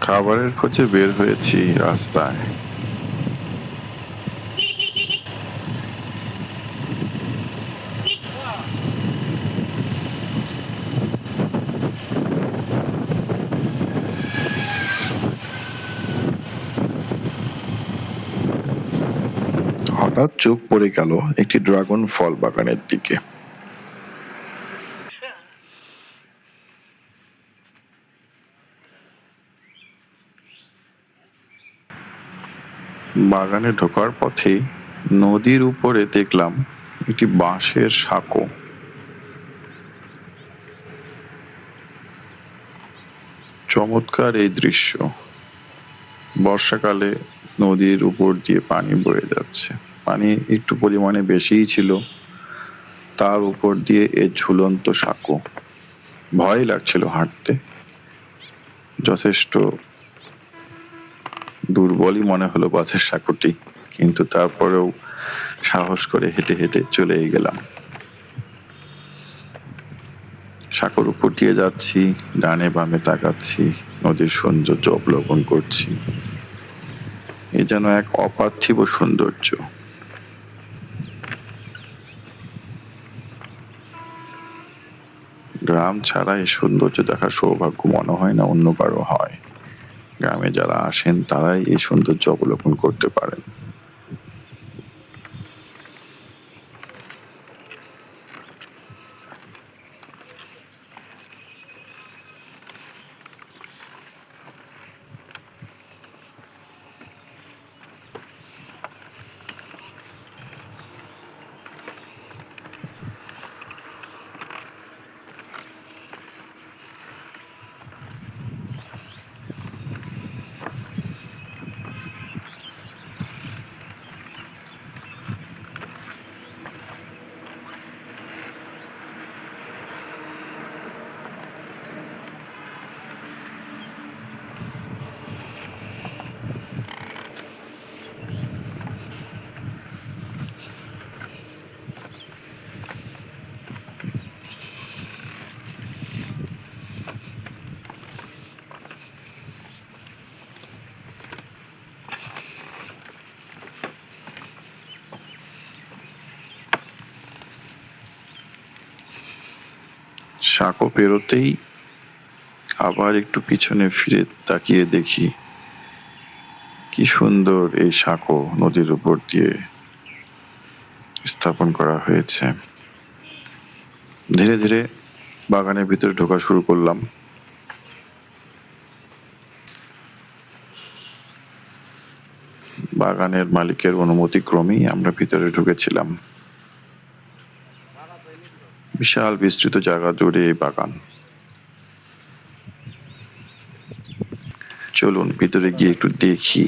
খাবারের খোঁজে বের হয়েছি রাস্তায়। হঠাৎ চোখ পড়ে গেল একটি ড্রাগন ফল বাগানের দিকে। বাগানে ঢোকার পথে নদীর উপরে দেখলাম একটি বাঁশের সাঁকো। চমৎকার এই দৃশ্য। বর্ষাকালে নদীর উপর দিয়ে পানি বয়ে যাচ্ছে, পানি একটু পরিমাণে বেশিই ছিল, তার উপর দিয়ে এই ঝুলন্ত সাঁকো। ভয় লাগছিল হাঁটতে, যথেষ্ট দুর্বলই মনে হলো বাঁশের সাঁকোটি, কিন্তু তারপরেও সাহস করে হেঁটে হেঁটে চলেই গেলাম। সাঁকোর উপর দিয়ে যাচ্ছি, ডানে বামে তাকাচ্ছি, নদীর সৌন্দর্য অবলোকন করছি। এ যেন এক অপার্থিব সৌন্দর্য। গ্রাম ছাড়া এই সৌন্দর্য দেখার সৌভাগ্য মনে হয় না অন্য কারো হয়। গ্রামে যারা আসেন তারাই এই সৌন্দর্য অবলোকন করতে পারেন। সাঁকো পেরোতেই আবার একটু পিছনে ফিরে তাকিয়ে দেখি কি সুন্দর এই সাঁকো নদীর উপর দিয়ে স্থাপন করা হয়েছে। ধীরে ধীরে বাগানের ভিতরে ঢোকা শুরু করলাম। বাগানের মালিকের অনুমতি ক্রমেই আমরা ভিতরে ঢুকেছিলাম। বিশাল বিস্তৃত জায়গা জুড়ে এই বাগান। চলুন ভিতরে গিয়ে একটু দেখি।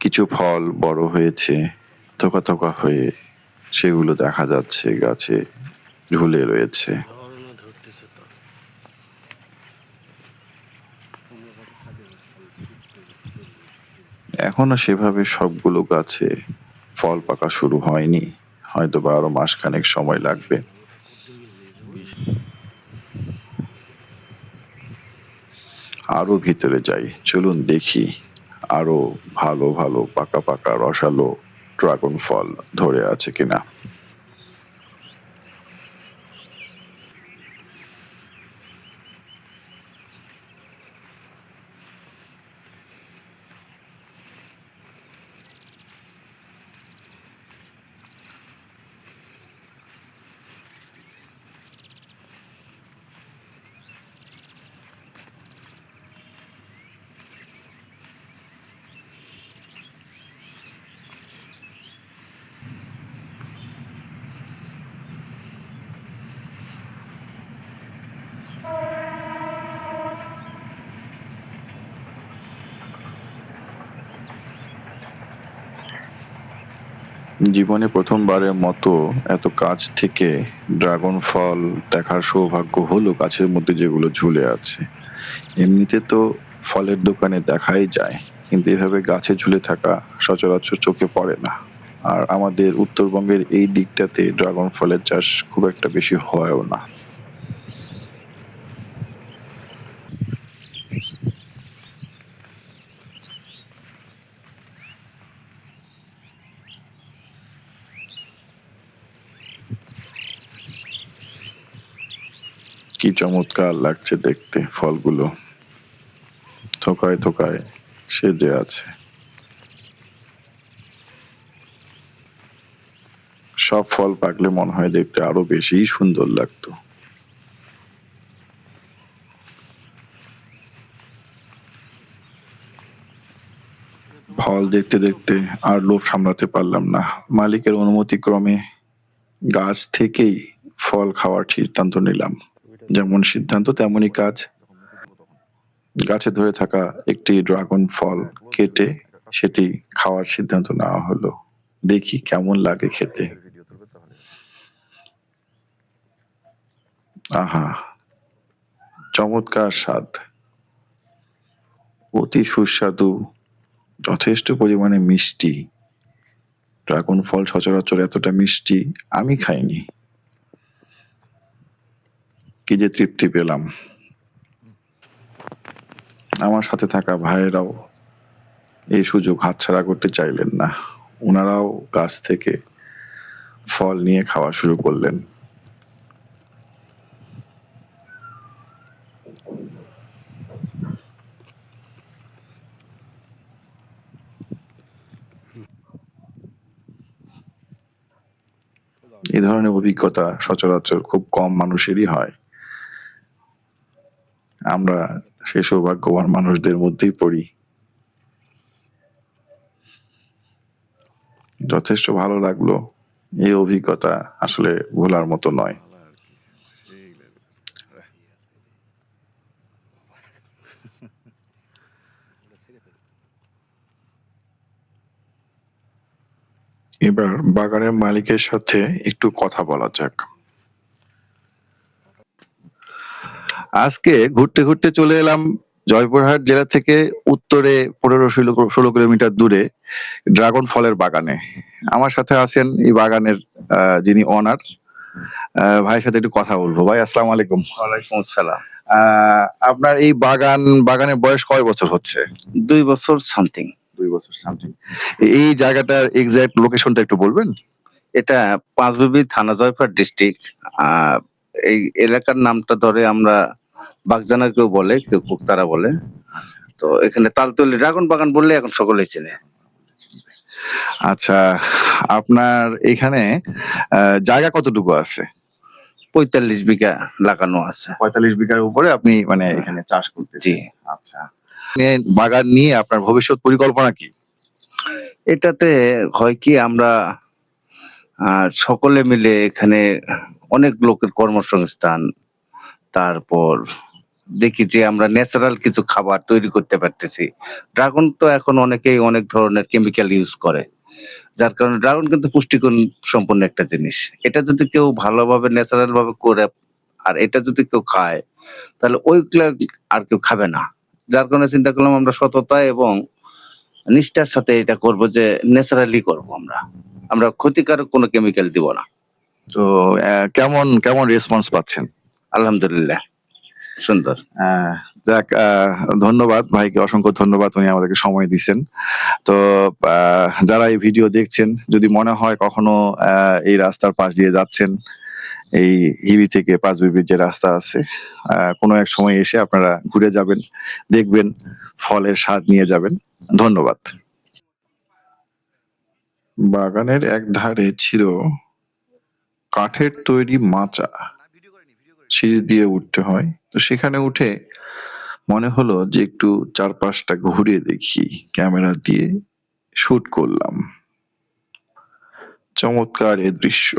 কিছু ফল বড় হয়েছে, থোকা থোকা হয়ে সেগুলো দেখা যাচ্ছে গাছে ঝুলে রয়েছে। এখনো সেভাবে সবগুলো গাছে ফল পাকা শুরু হয়নি, হয়তো বা আরো মাসখানেক সময় লাগবে। আরো ভিতরে যাই, চলুন দেখি আরো ভালো ভালো পাকা পাকা রসালো ড্রাগন ফল ধরে আছে কিনা। জীবনে প্রথমবারের মতো এত কাছ থেকে ড্রাগন ফল দেখার সৌভাগ্য হলো, গাছের মধ্যে যেগুলো ঝুলে আছে। এমনিতে তো ফলের দোকানে দেখাই যায়, কিন্তু এভাবে গাছে ঝুলে থাকা সচরাচর চোখে পড়ে না। আর আমাদের উত্তরবঙ্গের এই দিকটাতে ড্রাগন ফলের চাষ খুব একটা বেশি হয়ও না। কি চমৎকার লাগছে দেখতে ফলগুলো, থোকায় থোকায় সেজে আছে। সব ফল পাকলে মনে হয় দেখতে আরো বেশি সুন্দর লাগতো। ফল দেখতে দেখতে আর লোভ সামলাতে পারলাম না। মালিকের অনুমতিক্রমে গাছ থেকেই ফল খাওয়ার সিদ্ধান্ত নিলাম। যেমন সিদ্ধান্ত তেমনই কাজ। গাছে ধরে থাকা একটি ড্রাগন ফল কেটে সেটি খাওয়ার সিদ্ধান্ত নেওয়া হলো। দেখি কেমন লাগে খেতে। আহা, চমৎকার স্বাদ, অতি সুস্বাদু, যথেষ্ট পরিমাণে মিষ্টি। ড্রাগন ফল সচরাচর এতটা মিষ্টি আমি খাইনি। কি যে তৃপ্তি পেলাম। আমার সাথে থাকা ভাইয়েরাও এই সুযোগ হাতছাড়া করতে চাইলেন না। ওনারাও গাছ থেকে ফল নিয়ে খাওয়া শুরু করলেন। এই ধরনের অভিজ্ঞতা সচরাচর খুব কম মানুষেরই হয়। আমরা সেই সৌভাগ্যবান মানুষদের মধ্যেই পড়ি। যথেষ্ট ভালো লাগলো। এই অভিজ্ঞতা আসলে ভোলার মতো নয়। এবার বাগানের মালিকের সাথে একটু কথা বলা যাক। আজকে ঘুরতে ঘুরতে চলে এলাম জয়পুরহাট জেলা থেকে উত্তরে 15-16 কিলোমিটার দূরে ড্রাগন ফলের বাগানে। আমার সাথে আছেন এই বাগানের যিনি অনার, ভাইয়ের সাথে একটু কথা বলবো। ভাই, আসসালামু আলাইকুম। ওয়ালাইকুম আসসালাম। আপনার এই বাগানের বয়স কয় বছর হচ্ছে? 2 বছর সামথিং। 2 বছর সামথিং। এই জায়গাটার এক্সাক্ট লোকেশনটা একটু বলবেন? এটা পাঁচবিবি থানা জয়পুরহাট ডিস্ট্রিক্ট। এই এলাকার নামটা ধরে আমরা বাগজানা কেউ বলে, কেউ কুকতারা বলে। তো এখানে তালতলি ড্রাগন বাগান বললে এখন সকলেই চেনে। আচ্ছা, আপনার এখানে জায়গা কতটুকু আছে? 45 বিঘা লাগানো আছে। 45 বিঘার উপরে আপনি মানে এখানে চাষ করতেছেন? জি। আচ্ছা। বাগান নিয়ে আপনার ভবিষ্যৎ পরিকল্পনা কি? এটাতে হয় কি, আমরা সকলে মিলে এখানে অনেক লোকের কর্মসংস্থান, তারপর দেখি যে আমরা ন্যাচারাল কিছু খাবার তৈরি করতে পারতেছি। ড্রাগন তো এখন অনেকেই অনেক ধরনের কেমিক্যাল ইউজ করে। যার কারণে ড্রাগন কিন্তু পুষ্টিগুণ সম্পন্ন একটা জিনিস। এটা যদি কেউ ভালোভাবে ন্যাচারাল ভাবে করে, আর এটা যদি কেউ খায়, তাহলে ওইগুলা আর কেউ খাবে না। যার কারণে চিন্তা করলাম আমরা সততা এবং নিষ্ঠার সাথে এটা করব, যে ন্যাচারালি করব আমরা। আমরা ক্ষতিকারক কোনো কেমিক্যাল দিব না। তো কেমন কেমন রেসপন্স পাচ্ছেন? আলহামদুলিল্লাহ, সুন্দর। যাক, ধন্যবাদ ভাইকে, অসংখ্য ধন্যবাদ, উনি আমাদেরকে সময় দিচ্ছেন। তো যারা এই ভিডিও দেখছেন, যদি মনে হয় কখনো এই রাস্তার পাশ দিয়ে যাচ্ছেন, এই হিবি থেকে পাঁচবিবির যে রাস্তা আছে, কোনো এক সময় এসে আপনারা ঘুরে যাবেন, দেখবেন, ফলের স্বাদ নিয়ে যাবেন। ধন্যবাদ। বাগানের এক ধারে ছিল কাঠের তৈরি মাচা। সিঁড়ি দিয়ে উঠতে হয়। তো সেখানে উঠে মনে হলো যে একটু চারপাশটা ঘুরে দেখি, ক্যামেরা দিয়ে শুট করলাম। চমৎকার এ দৃশ্য।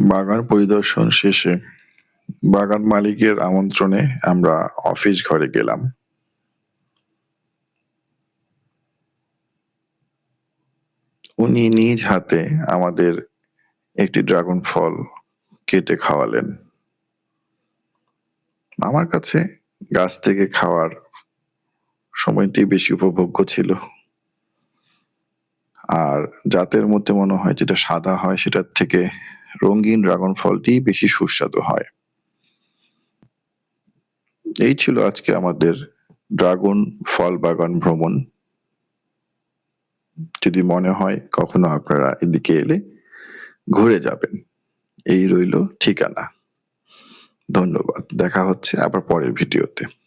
বাগান পরিদর্শন শেষে বাগান মালিকের আমন্ত্রণে আমরা অফিস ঘরে গেলাম। উনি নিজ হাতে আমাদের একটি ড্রাগন ফল কেটে খাওয়ালেন। আমার কাছে গাছ থেকে খাওয়ার সময়টি বেশি উপভোগ্য ছিল। আর জাতের মধ্যে মনে হয় যেটা সাদা হয় সেটার থেকে রঙিন ড্রাগন ফলটি বেশি সুস্বাদু হয়। এই ছিল আজকে আমাদের ড্রাগন ফল বাগান ভ্রমণ। যদি মনে হয় কখনো আপনারা এদিকে এলে ঘুরে যাবেন, এই রইল ঠিকানা। ধন্যবাদ। দেখা হচ্ছে আবার পরের ভিডিওতে।